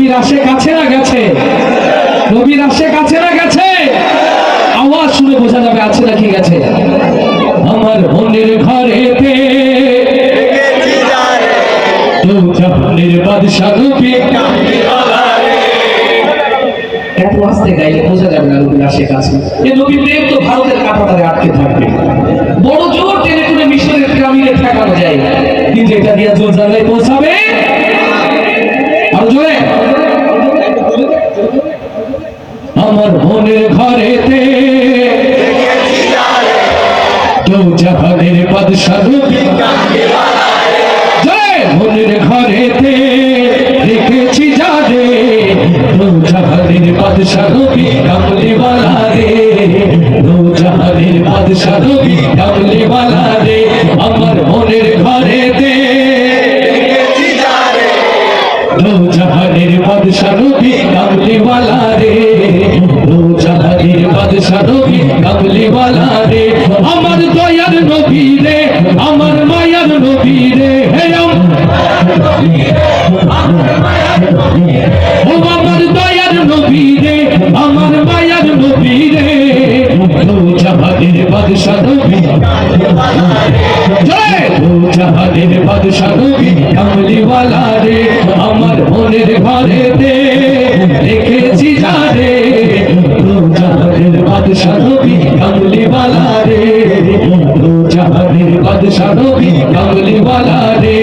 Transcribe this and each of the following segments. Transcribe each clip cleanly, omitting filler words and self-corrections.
নবীর আসে কাছে না গেছে? নবীর আসে কাছে না গেছে? আওয়াজ শুনে বোঝা যাবে আছে নাকি গেছে। আমার মনের ঘরেতে দু জাহানের বাদশা নবী, এত আস্তে গাইলে বোঝা যাবে না নবীর আসে কাছে। এই নবী প্রেম তো ভারতের কাঁটাতারে আটকে থাকবে। বড় জোর টেনে টুনে মিশরের পিরামিডে ঠেকানো যায়, কিন্তু এটা দিয়ে জোর জানলায় পৌঁছাবে আরো জোরে। আমার মনের ঘরেতে দু জাহানের বাদশা নবী, মনের ঘরেতে রেখেছি যারে দু জাহানের বাদশা নবী কামলিওয়ালা রে, দু জাহানের বাদশা নবী কামলিওয়ালা রে। আমার মনের ঘরেতে রেখেছি যারে দু জাহানের বাদশা নবী কামলিওয়ালা রে, দু জাহানের বাদশা নবী কামলিওয়ালা রে। আমার দয়ার নবী রে, আমার মায়ার নবী রে, হে ও আমার দয়ার নবী রে, আমার মায়ার নবী রে, দু জাহানের বাদশা নবী, জয় দু জাহানের বাদশা নবী কামলিওয়ালা রে। আমার মনের ঘরেতে রেখেছি যারে দু জাহানের বাদশা নবী কামলিওয়ালা রে, দু জাহানের বাদশা নবী কামলিওয়ালা রে।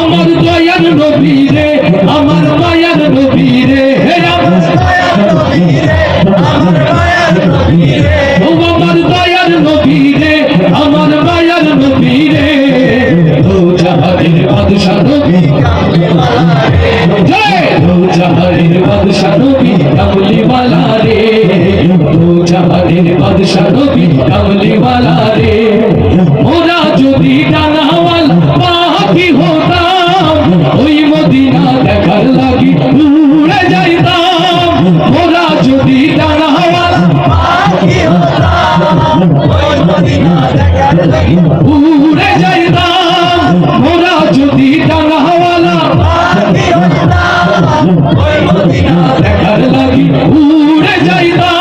আমার দয়ার নবী রে, আমার মায়ার নবী রে, হে আমার দয়ার নবী রে, আমার মায়ার নবী রে, ও আমার দয়ার নবী রে, আমার মায়ার নবী রে, দু জাহানের বাদশা নবী কামলিওয়ালা রে, জয় দু জাহানের বাদশা নবী কামলিওয়ালা রে, দু জাহানের বাদশা নবী কামলিওয়ালা রে। ওরা যদি ডানাওয়ালা পাখি হতাম, ওই মদিনা দেখার লাগি উড়ে যাইতাম। ওরা যদি ডানাওয়ালা পাখি হতাম, ওই মদিনা দেখার লাগি উড়ে যাইতাম। ওরা যদি ডানাওয়ালা পাখি হতাম, ওই মদিনা দেখার লাগি উড়ে যাইতাম।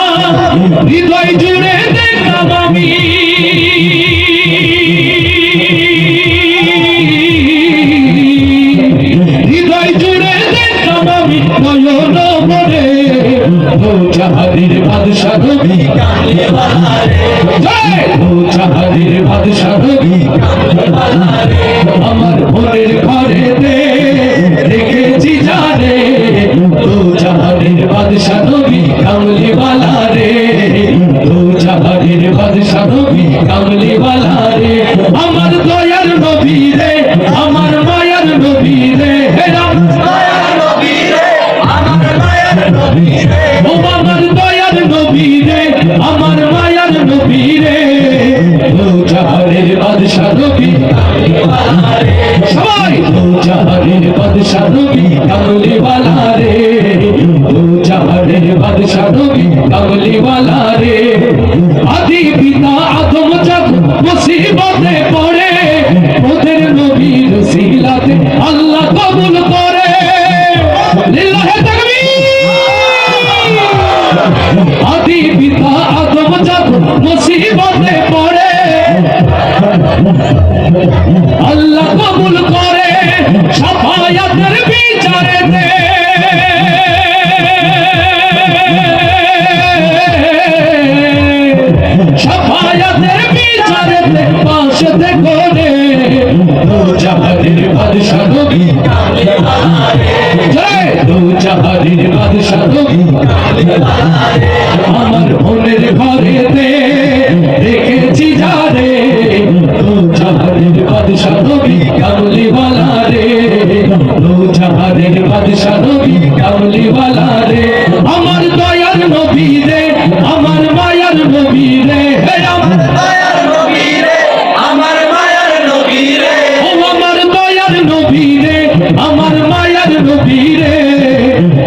হৃদয় জুড়ে দেখতাম আমি নয়ন ভরে দু জাহানের বাদশা নবী কামলিওয়ালা রে, জয় দু জাহানের বাদশা নবী কামলিওয়ালা রে। আমার মনের ঘরেতে রেখেছি যারে দু জাহানের বাদশা নবী কামলিওয়ালা রে, দু জাহানের বাদশা নবী কামলিওয়ালা রে। আমার দয়ার নবী রে, আমার মায়ার নবী রে, হে রাম দয়ার নবী রে, আমার মায়ার নবী রে, ও আমার দয়ার নবী রে, আমার মায়ার নবী রে, দু জাহানের বাদশা নবী কামলিওয়ালা রে। সবাই দু জাহানের বাদশা নবী কামলিওয়ালা রে, দু জাহানের বাদশা নবী কামলিওয়ালা রে। আদি পিতা আদম যখন মুসিবতে পড়ে, ওদের নবীর সিলাতে আল্লাহ কবুল করে। লিল্লাহে তাকবীর। আদি পিতা আদম যখন মুসিবতে পড়ে, আল্লাহ কবুল করে শাফায়াতের বিচারেতে। শাফায়াতের বিচারেতে পাশেতে করে দু জাহানের বাদশা নবী কামলিওয়ালা রে, জয় দু জাহানের বাদশা নবী কামলিওয়ালা রে। আমার মনের ঘরেতে রেখেছি যারে দু জাহানের বাদশা নবী কামলিওয়ালা রে, দু জাহানের বাদশা নবী কামলিওয়ালা রে। আমার দয়ার নবী রে, আমার মায়ার নবী রে, হে আমার দয়ার নবী রে, আমার মায়ার নবী রে, ও আমার দয়ার নবী রে, আমার মায়ার নবী রে,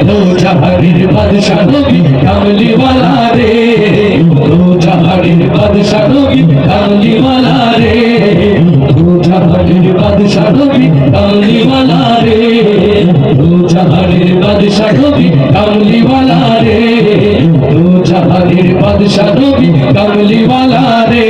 দু জাহানের বাদশা নবী কামলিওয়ালা রে, দু জাহানের বাদশা নবী কামলিওয়ালা রে, দু জাহানের বাদশা নবী কামলিওয়ালা রে, দু জাহানের বাদশা বাদশা নবী কামলিওয়ালা রে, দু জাহানের বাদশা নবী কামলিওয়ালা রে।